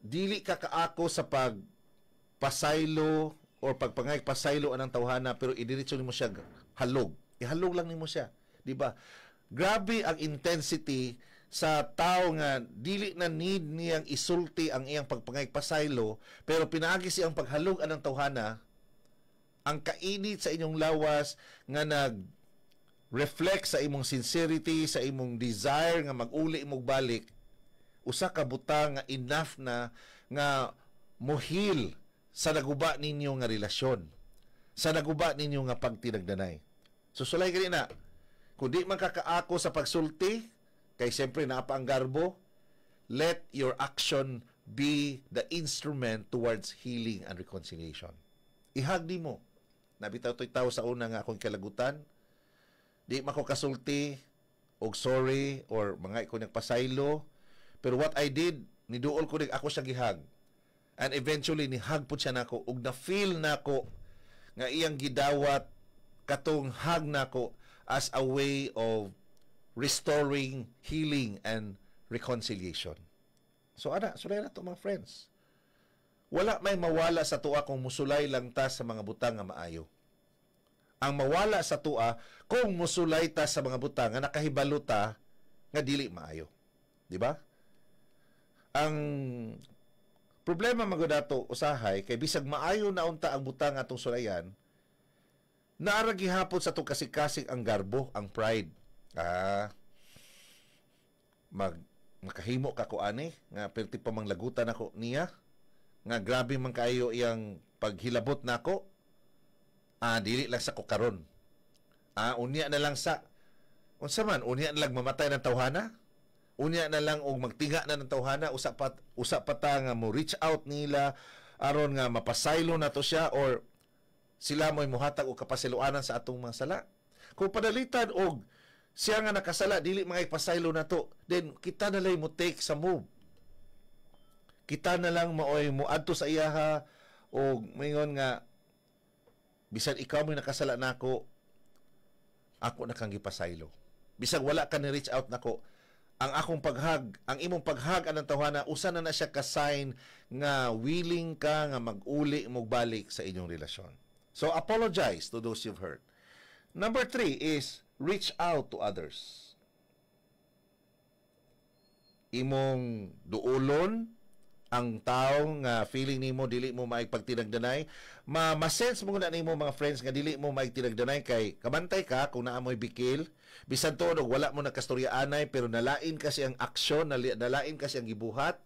dili ka kaako sa pagpasaylo or pagpangay pasaylo anang tawhana, pero idiretso nimo siya halog. Ihalog lang nimo siya. Di ba? Grabe ang intensity sa tao nga dili na need niyang isulti ang iyang pagpangay pasaylo, pero pinaagi siyang paghalog anang tawhana. Ang kainit sa inyong lawas nga nag-reflect sa imong sincerity, sa imong desire nga mag-uli imong balik, usa ka butang nga enough na nga mohil sa naguba ninyo nga relasyon, sa naguba ninyo nga pagtinagdanay. So sulay gani na, kung di man kakaako sa pagsulti, kay siyempre naapa ang garbo, let your action be the instrument towards healing and reconciliation. Ihag di mo. Nabitaw to'y tao sa una nga akong kalagutan. Di mako kasulti og sorry or mga iko nagpasaylo. Pero what I did, niduol ko ako siya gihag. And eventually nihag po siya nako ug na-feel nako nga iyang gidawat katong hag nako as a way of restoring healing and reconciliation. So sulay na to mga friends. Wala may mawala sa tuwa kung musulay lang ta sa mga butang nga maayo. Ang mawala sa tuwa kung musulay ta sa mga butang nga nakahibalo ta nga dili maayo. Di ba? Ang problema magadato usahay kay bisag maayo na unta ang butang atong sulayan, naara gihapon sa itong kasik-kasik ang garbo, ang pride. Makahimo ka ko ani, nga perti pa mang lagutan ako niya, nga grabe man kayo iyang paghilabot nako. Dili lang sa ko karon. Unya na lang sa, unsa man, unya na lang mamatay ng tawhana, unya na lang og magtinga na ng tawhana, usa pa ta nga mo reach out nila, aron nga mapasaylo na to siya, or sila mo'y muhatag o kapasiluanan sa atong mga sala. Kung padalitan og siya nga nakasala, dili mga ipasaylo na to, then kita na lang mo take sa move. Kita na lang mo adto sa iyaha o mayon nga bisan ikaw mo nakasala nako, ako na kang gipasaylo. Bisag wala ka ni reach out nako, ang akong paghag, ang imong paghag anang tawhana, usa na siya ka sign nga willing ka nga mag-uli mo balik sa inyong relasyon. So apologize to those you've hurt. Number 3 is reach out to others. Imong duolon ang taong nga feeling nimo dili mo maigpagtinagdanay, ma-sense mo na nimo mga friends nga dili mo maigtinagdanay kay kabantay ka kung naa mo'y bikil, bisan to og wala mo nagkastoryaanay pero nalain kasi ang aksyon, nalain kasi ang gibuhat,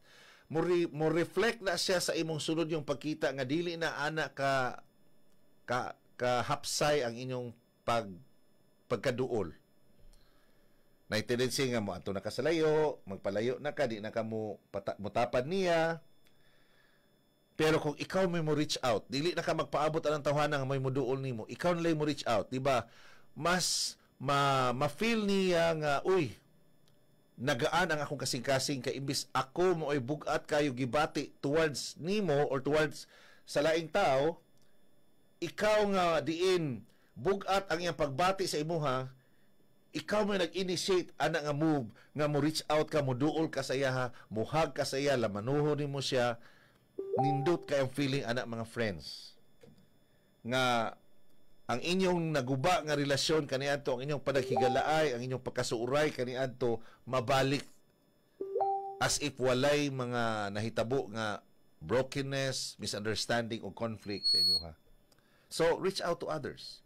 mo reflect na siya sa imong sunod yung pagkita nga dili na ana ka hapsay ang inyong pagkaduol. May tendency nga mo ato nakasalayo, magpalayo na ka, di na ka mo mutapad niya. Pero kung ikaw may mo reach out, dili na ka magpaabot anang tawhana nga may muduol nimo, ikaw na lang mo reach out, di ba? Mas ma-feel niya nga, uy, nagaan ang akong kasing-kasing kay imbis ako mo ay bugat kayo gibati towards nimo or towards sa laing tao, ikaw nga diin bugat ang iyang pagbati sa imuha, ikaw mo nag-initiate ana nga move nga mo reach out ka, mo duol ka sa iya, muhag ka sa iya, lamanuhon nimo siya, nindot kay ang feeling ana mga friends nga ang inyong naguba nga relasyon kaniadto, ang inyong panaghigalaay, ang inyong pagkasuuray kaniadto mabalik as if walay mga nahitabo nga brokenness, misunderstanding o conflict sa inyo ha. So reach out to others.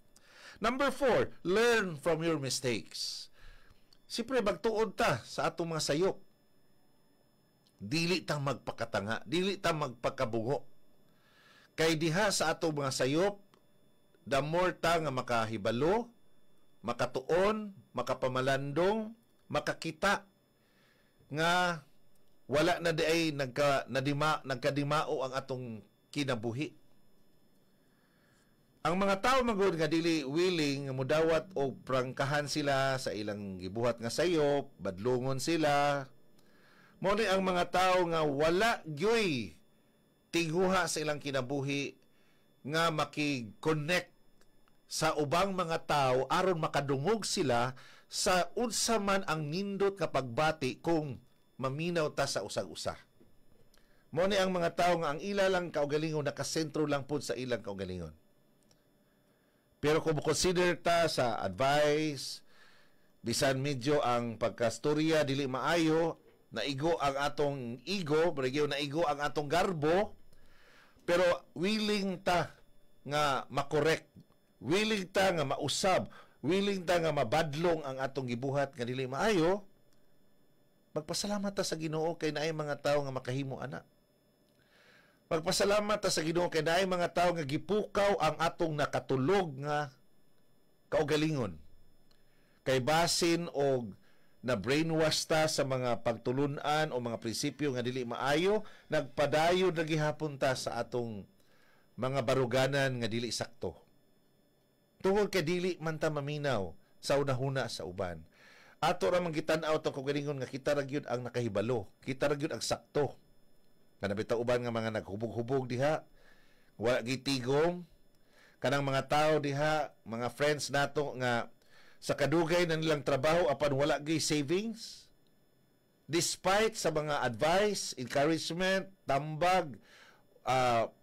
Number 4, learn from your mistakes. Siyempre, magtuod ta sa atong mga sayop. Dili ta magpakatanga, dili ta magpakabungo. Kay diha sa atong mga sayop, the more ta nga makahibalo, makatuon, makapamalandong, makakita nga wala na di ay nagkadimao ang atong kinabuhi. Ang mga tao magud nga dili willing nga mudawat og prangkahan sila sa ilang gibuhat nga sayop, badlungon sila. Mao ni ang mga tao nga wala gyoy tiguha sa ilang kinabuhi nga maki-connect sa ubang mga tao aron makadungog sila sa unsa man ang nindot nga pagbati kung maminaw ta sa usag-usa. Mao ni ang mga tao nga ang ila lang kaugalingon nakasentro lang pud sa ilang kaugalingon. Pero kung consider ta sa advice, bisan medyo ang pagkastorya dili maayo, naigo ang atong ego, naigo ang atong garbo, pero willing ta nga makorek, willing ta nga mausab, willing ta nga mabadlong ang atong gibuhat nga dili maayo, magpasalamat ta sa Ginoo kay naay mga tawo nga makahimo ana. Magpasalamat ta sa Ginoo kay naay mga tawo nga gipukaw ang atong nakatulog nga kaugalingon. Kay basin og na brainwash ta sa mga pagtulunan o mga prinsipyo nga dili maayo, nagpadayon na gihapon ta sa atong mga baruganan nga dili sakto. Tungod kay dili man ta maminaw sa unahuna sa uban. Ato ra man gitan-aw to kung ganingon nga kita ra gyud ang nakahibalo, kita ra gyud ang sakto. Kana bitaw uban nga mga naghubog-hubog diha, wala gitigom, kanang mga tao diha, mga friends nato nga sa kadugay na nilang trabaho apan wala gay savings, despite sa mga advice, encouragement, tambag,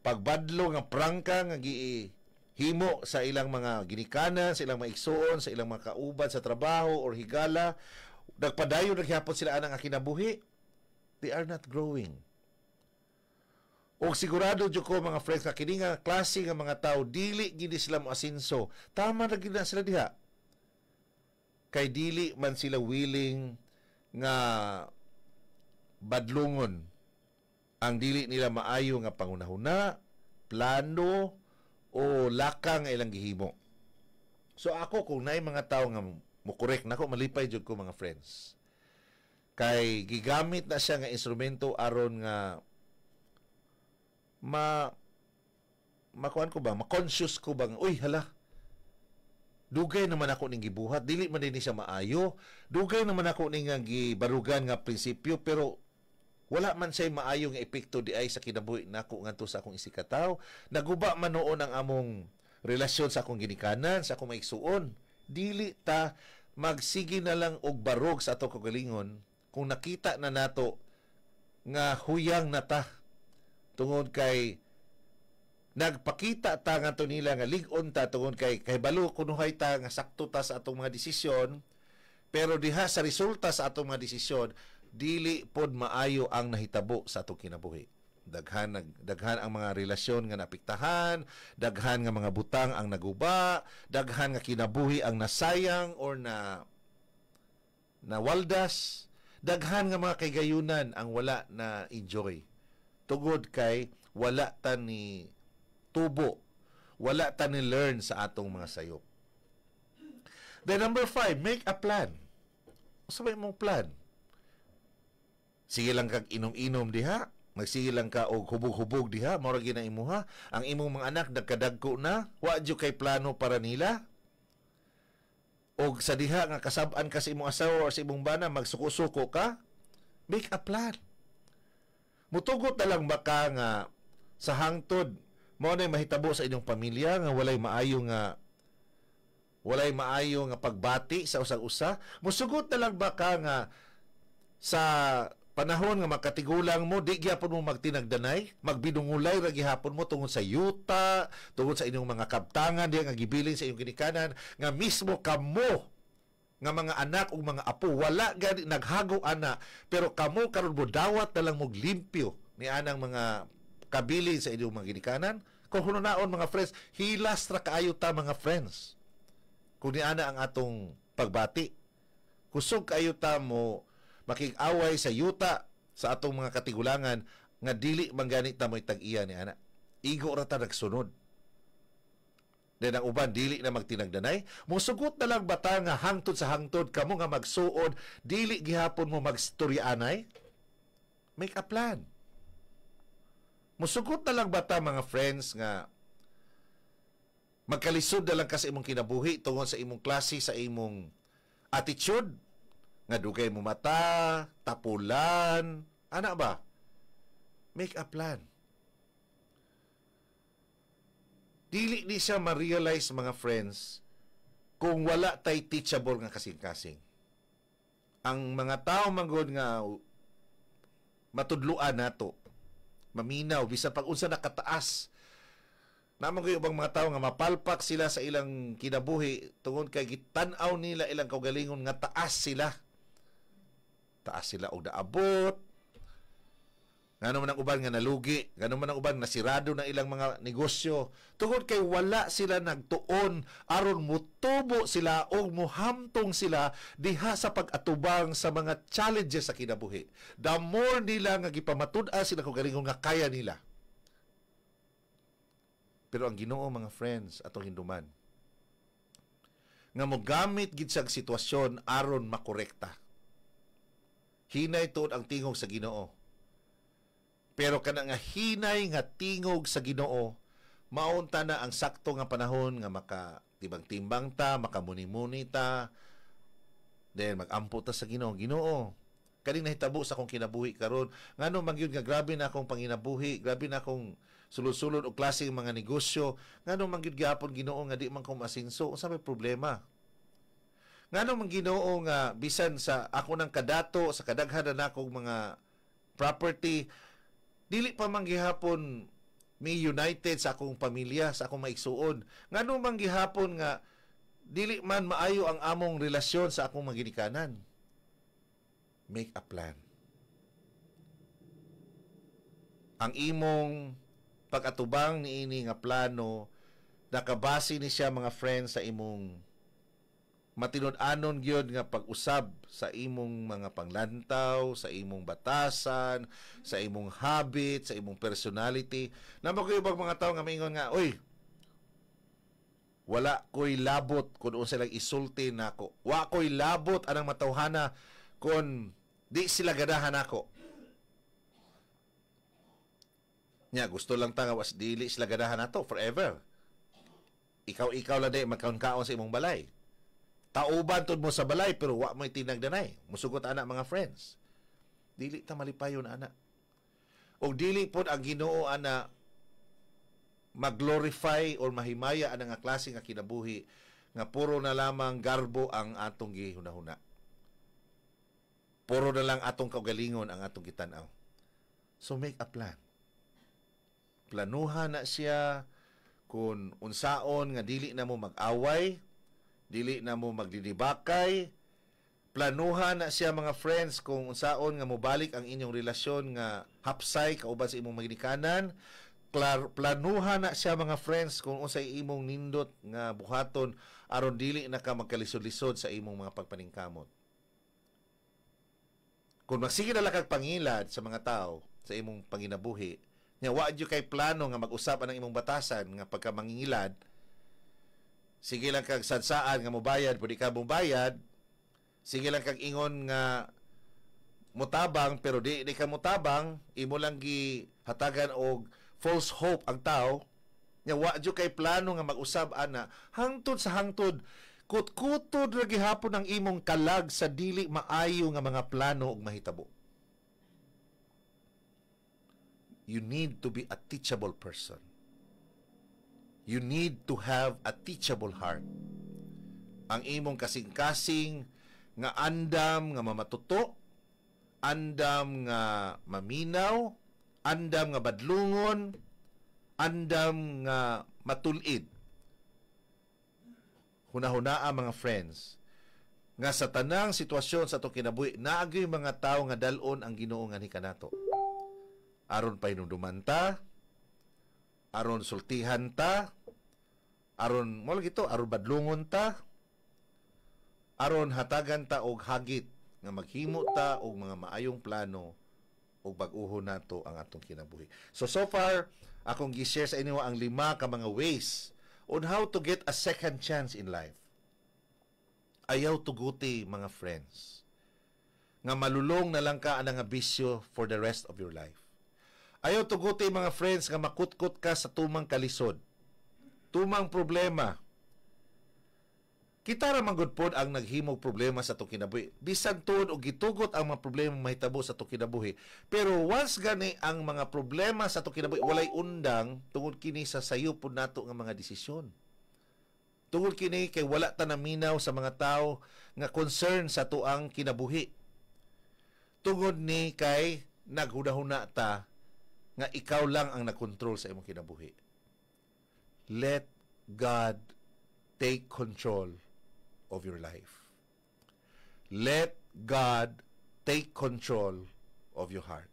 pagbadlo nga prangka nga gihimo sa ilang mga ginikanan, sa ilang mga igsuon, sa ilang mga kauban sa trabaho or higala, nagpadayon naghapon sila anang kinabuhi. They are not growing. O sigurado jud ko mga friends nga kini nga klase nga mga tao dili gid sila mo asinso. Tama ra gid na sila diha. Kay dili man sila willing nga badlungon ang dili nila maayo nga pangunahuna, plano o lakang ilang gihimo. So ako kung naay mga tao nga mo correct nako, malipay jud ko mga friends. Kay gigamit na siya nga instrumento aron nga makuan ko ba, ma-conscious ko bang, uy hala, dugay naman ako ning gibuhat, dili man din siya maayo, dugay naman ako ning gibarugan nga prinsipyo, pero wala man siya maayo nga epekto di ay sa kinabuhi nako ngadto sa akong isikataw. Naguba man noon ang among relasyon sa akong ginikanan, sa akong maigsuon. Dili ta magsige na lang og barog sa ato kagalingon kung nakita na nato nga huyang na ta. Tungod kay nagpakita ta nga to nila nga lig-on ta tungod kay balo kunuhay ta nga sakto ta sa atong mga desisyon, pero diha sa resulta sa atong mga desisyon dili pod maayo ang nahitabo sa atong kinabuhi. Daghan ang mga relasyon nga napiktahan, daghan nga mga butang ang naguba, daghan nga kinabuhi ang nasayang or na waldas, daghan nga mga kaygayunan ang wala na enjoy. Tugod kay wala ta ni tubo, wala ta ni learn sa atong mga sayop. Then number 5, make a plan. Sabay mong plan. Sige lang kag inom-inom diha, magsige lang ka og hubog-hubog diha, mao ra gina imuha. Ang imong mga anak nagkadagko na, wa jud kay plano para nila. Og sa diha nga kasab-an ka sa imong asawa o sa imong bana, magsuko-suko ka, make a plan. Mutugot na lang baka nga sa hangtod mao nay mahitabo sa inyong pamilya nga walay maayo nga pagbati sa usag-usa. Musugot na lang baka nga sa panahon nga makatigulang mo di gyapon mo magtinagdanay, magbidungulay ra gihapon mo tungod sa yuta, tungod sa inyong mga kabtangan diha nga gibilin sa inyong ginikanan nga mismo kamo nga mga anak o mga apo wala gani naghago ana, pero kamo karon mo dawat na lang mog limpyo ni anang mga kabilin sa inyong mga ginikanan. Kung hununaon mga friends, hilas ra kaayo ta mga friends kung ni ana ang atong pagbati. Kusog kaayo ta mo makig-away sa yuta sa atong mga katigulangan nga dili man gani ta mo'y tag-iya ni ana. Igo ra ta nagsunod. Den ang uban dili na magtinagdanay, musugot na lang bata nga hangtod sa hangtod kamo nga magsuod, dili gihapon mo magstoryanay. Make a plan. Musugot na lang bata mga friends nga magkalisod na lang ka sa imong kinabuhi tungod sa imong klase, sa imong attitude nga dugay mo mata, tapulan, ana ba? Make a plan. Dili ni siya ma-realize mga friends kung wala tay teachable nga kasing-kasing. Ang mga tao manggod nga matudluan nato, maminaw bisan pag unsa nakataas. Namang ko ubang mga tao nga mapalpak sila sa ilang kinabuhi tungod kay gitan-aw nila ilang kaugalingon nga taas sila. Taas sila og naabot. Ngano man ang uban nga nalugi, ngano man ang uban nasirado na ilang mga negosyo, tungod kay wala sila nagtuon aron mutubo sila o muhamtong sila diha sa pag-atubang sa mga challenges sa kinabuhi. The more nila nga gipamatud-an sila kung galingon nga kaya nila. Pero ang Ginoo mga friends atong hinduman nga mogamit gid sa sitwasyon aron makorekta. Hinay tuod ang tingog sa Ginoo. Pero kana nga hinay nga tingog sa Ginoo, maunta na ang sakto nga panahon nga makatibang-timbang ta, makamuni-muni ta, then mag-ampo ta sa Ginoo. Ginoo, kaning nahitabo sa akong kinabuhi karon, ngano man gyud nga grabe na akong panginabuhi, grabe na akong sulod-sulod og klaseng mga negosyo, ngano man gyud gyapon Ginoo nga di man ko masinso, unsa may problema? Ngano man Ginoo nga bisan sa ako nang kadato sa kadaghanan nakong mga property, dili pa man gihapon may united sa akong pamilya, sa akong maigsuon. Ngano man gihapon nga dili man maayo ang among relasyon sa akong maginikanan. Make a plan. Ang imong pag-atubang niini nga plano nakabase ni siya mga friends sa imong matinud-anon gyud nga pag-usab sa imong mga panglantaw, sa imong batasan, sa imong habit, sa imong personality. Namo ko ibang mga tawo nga maingon nga, "Oy, wala ko'y labot kung unsa lang isulti nako. Wa ko'y labot anang matawhana kung di sila ganahan ako." Nya gusto lang ta nga was dili sila ganahan nato forever. Ikaw lang di magkaon-kaon sa imong balay. Tauban tod mo sa balay pero wa mo tinagdanay. Musugot ana mga friends. Dili ta malipayon ana. O dili pod ang Ginoo ana mag-glorify or mahimaya ana nga klase nga kinabuhi nga puro na lamang garbo ang atong gihunahuna. Puro na lang atong kaugalingon ang atong gitan-aw. So make a plan. Planuhan na siya kung unsaon nga dili na mo mag-away, dili na mo magdidibakay. Planuhan na siya mga friends kung unsaon nga mobalik ang inyong relasyon nga hapsay kauban sa imong maginikanan. Planuhan na siya mga friends kung unsay imong nindot nga buhaton aron dili na ka magkalisod-lisod sa imong mga pagpaningkamot. Kung magsige na lang kag pangilad sa mga tao sa imong panginabuhi, nya wa jud kay plano nga mag-usap ang imong batasan nga pagka mangingilad, sige lang kag sadsaan nga mobayad, pwede ka mobayad. Sige lang kag ingon nga mutabang, pero di ka mutabang, imo lang gihatagan og false hope ang tao. Nya wa jud kay plano nga mag-usab ana hangtod sa hangtod kut-kutod ra gihapon ang imong kalag sa dili maayo nga mga plano ug mahitabo. You need to be a teachable person. You need to have a teachable heart. Ang imong kasing-kasing nga andam nga mamatuto, andam nga maminaw, andam nga badlungon, andam nga matulid. Hunahunaa mga friends, nga sa tanang sitwasyon sa itong kinabuhi, naagay mga tao nga dalon ang Ginoo nga ni kanato. Aron painunduman ta, aron sultihan ta, aron mo gito, aron badlungon ta, aron hatagan ta og hagit nga maghimo ta og mga maayong plano og bag-uhon nato ang atong kinabuhi. So far akong gi-share sa inyo ang 5 ka mga ways on how to get a second chance in life. Ayaw tuguti mga friends nga malulong na lang ka anang bisyo for the rest of your life. Ayaw tuguti mga friends nga makutkot ka sa tumang kalisod, tumang problema. Kita ra man gud pod ang naghimog problema sa itong kinabuhi. Bisan tuod og gitugot ang mga problema mahitabo sa itong kinabuhi. Pero once gani ang mga problema sa itong kinabuhi walay undang tungod kini sa sayo pod nato nga mga desisyon. Tungod kini kay wala ta naminaw sa mga tao nga concern sa tuang kinabuhi. Tungod ni kay naghunahuna ta nga ikaw lang ang nagkontrol sa imong kinabuhi. Let God take control of your life. Let God take control of your heart.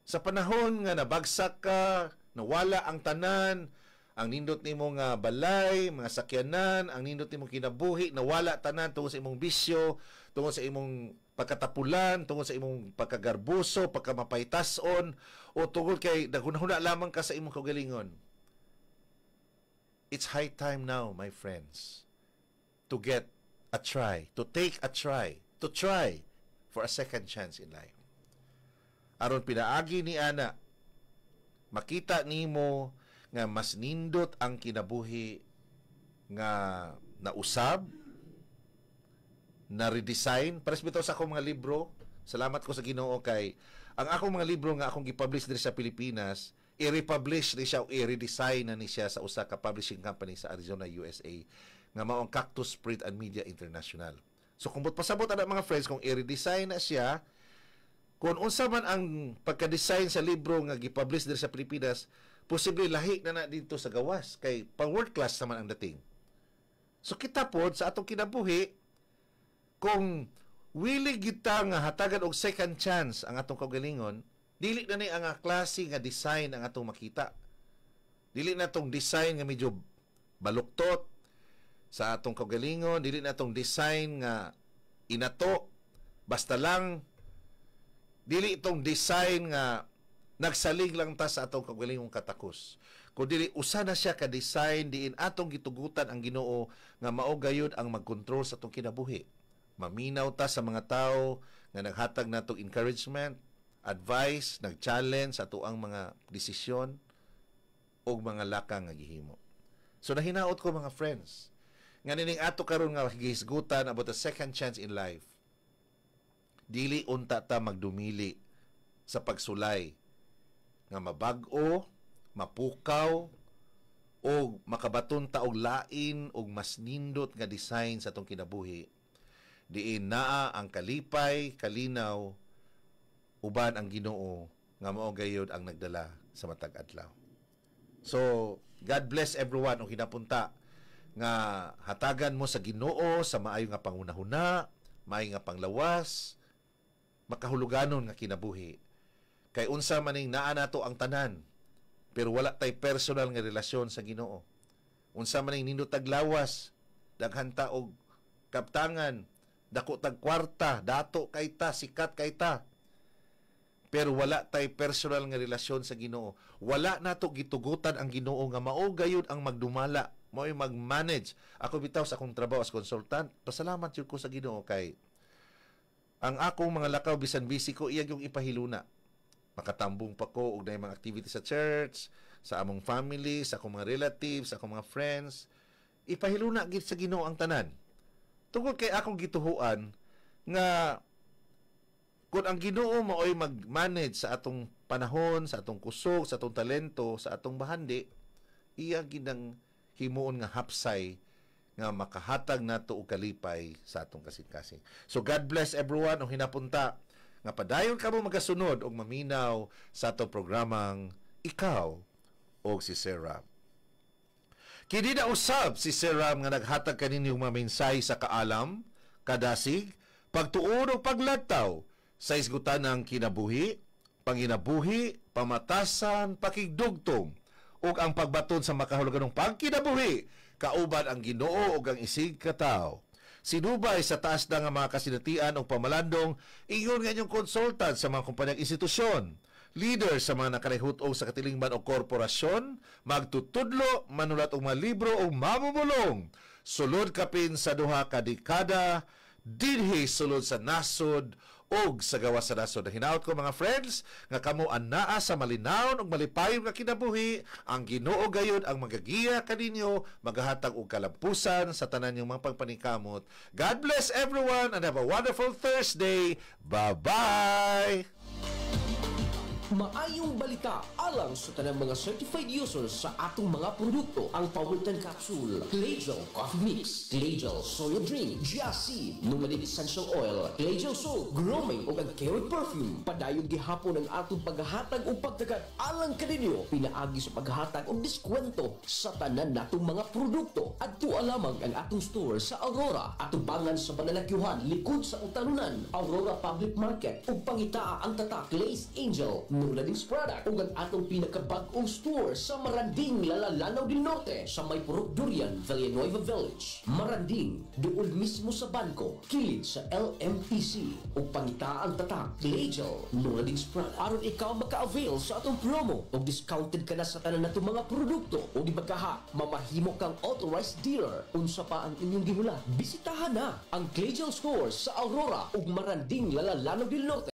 Sa panahon nga nabagsak ka, nawala ang tanan, ang nindot nimo nga balay, mga sakyanan, ang nindot nimo kinabuhi, nawala tanan tungod sa imong bisyo, tungod sa imong pagkatapulan, tungod sa imong pagkagarbuso, pagkamapaytason, o tungod kay naghunahuna lamang ka sa imong kaugalingon. It's high time now, my friends, to get a try, to take a try, to try for a second chance in life. Aron pinaagi ni ana, makita nimo nga mas nindot ang kinabuhi nga nausab, na redesign. Pares bitaw sa akong mga libro. Salamat ko sa Ginoo kay ang akong mga libro nga akong gipublish diri sa Pilipinas, i-republish ni siya o i-redesign na ni siya sa usa ka publishing company sa Arizona, USA nga mao ang Cactus Print and Media International. So kung pasabot ana mga friends, kung i-redesign na siya, kung unsa man ang pagka-design sa libro nga gipublish diri sa Pilipinas, posible lahi na dito sa gawas kay pang world class naman ang dating. So kita pod sa atong kinabuhi, kung willing kita nga hatagan og second chance ang atong kaugalingon, dili na ni ang klase nga design ang atong makita. Dili na tong design nga medyo baluktot sa atong kaugalingon, dili na tong design nga inato, basta lang dili itong design nga nagsalig lang ta sa atong kaugalingong katakos. Kung dili usa na siya ka design diin atong gitugutan ang Ginoo nga mao gayud ang magkontrol sa atong kinabuhi. Maminaw ta sa mga tao nga naghatag natong encouragement, advice, nag-challenge ato ang mga desisyon o mga lakang nga gihimo. So nahinaot ko mga friends, nga nining ato karon nga gihisgutan about a second chance in life. Dili unta ta magdumili sa pagsulay nga mabag-o, mapukaw, o makabaton ta og lain og mas nindot nga design sa atong kinabuhi. Diin naa ang kalipay, kalinaw, uban ang Ginoo nga mao gayud ang nagdala sa matag adlaw. So, God bless everyone o hinapunta nga hatagan mo sa Ginoo sa maayo nga pangunahuna, maayo nga panglawas, makahuluganon nga kinabuhi. Kay unsa maning naa nato ang tanan, pero wala tay personal nga relasyon sa Ginoo. Unsa maning nindot tag lawas, daghan ta og kaptangan, dako tag kwarta, dato kay ta, sikat kay ta, pero wala tay personal nga relasyon sa Ginoo. Wala nato gitugutan ang Ginoo nga mao gayud ang magdumala, mao mag-manage. Ako bitaw sa akong trabaho as consultant, pasalamat jud ko sa Ginoo kay ang akong mga lakaw bisan busy ko iyang yung ipahiluna. Makatambong pa ko og nay mga activity sa church, sa among family, sa akong mga relatives, sa akong mga friends. Ipahiluna gid sa Ginoo ang tanan. Tungod kay akong gituhuan nga kung ang Ginoo maoy mag-manage sa atong panahon, sa atong kusog, sa atong talento, sa atong bahandi, iya ginang himuon nga hapsay nga makahatag nato og kalipay sa atong kasing-kasing. So God bless everyone o hinapunta nga padayon kamo magasunod og maminaw sa atong programang Ikaw o si Sir Ram. Kini na usab si Sir Ram nga naghatag kaninyong mga mensahe sa kaalam, kadasig, pagtuon o paglataw sa isgutan ng kinabuhi, panginabuhi, pamatasan, pakigdugtong, ug ang pagbaton sa makahuluganong pagkinabuhi, kauban ang Ginoo ug ang isig katao. Sinubay sa taas na nga mga kasinatian o pamalandong, ingon nga inyong consultant sa mga kumpanyang institusyon, leader sa mga nakalihutong sa katilingban o korporasyon, magtutudlo, manulat og mga libro o mamumulong, sulod kapin sa duha ka dekada, dinhi sulod sa nasod og sa gawas sa nasod. Hinaut ko mga friends nga kamo anaa sa malinawon ug malipayon nga kinabuhi, ang Ginoo gayud ang magagiya kaninyo, magahatag og kalampusan sa tanan niyong mga pagpanikamot. God bless everyone and have a wonderful Thursday. Bye-bye! Maayong balita alang sa tanang mga certified users sa atong mga produkto. Ang Powerten Capsule, Claygel Coffee Mix, Claygel Soya Drink, Giaseed, Numadid Essential Oil, Claygel Soap, Grooming o ang Carrot Perfume. Padayon gihapon ang atong paghahatag o pagdagat alang kaninyo. Pinaagi sa paghahatag o diskwento sa tanan natong mga produkto. Adto alamang ang atong store sa Aurora, atubangan sa Banalakyuhan, likod sa Utalunan, Aurora Public Market ug pangitaa ang tatak Lace Angel Nunglading's product ug ang atong pinakabag-ong store sa Maranding, Lanao del Norte sa may Purok Durian, Villanueva Village. Maranding, duol mismo sa bangko, kilid sa LMTC ug pangita ang tatak. Claygel, Nunglading's product. Aron ikaw maka-avail sa atong promo ug discounted ka na sa tanan natong mga produkto o di bagaha, mamahimo kang authorized dealer. Unsa pa ang inyong gihula? Bisitahan na ang Claygel Store sa Aurora ug Maranding, Lanao del Norte.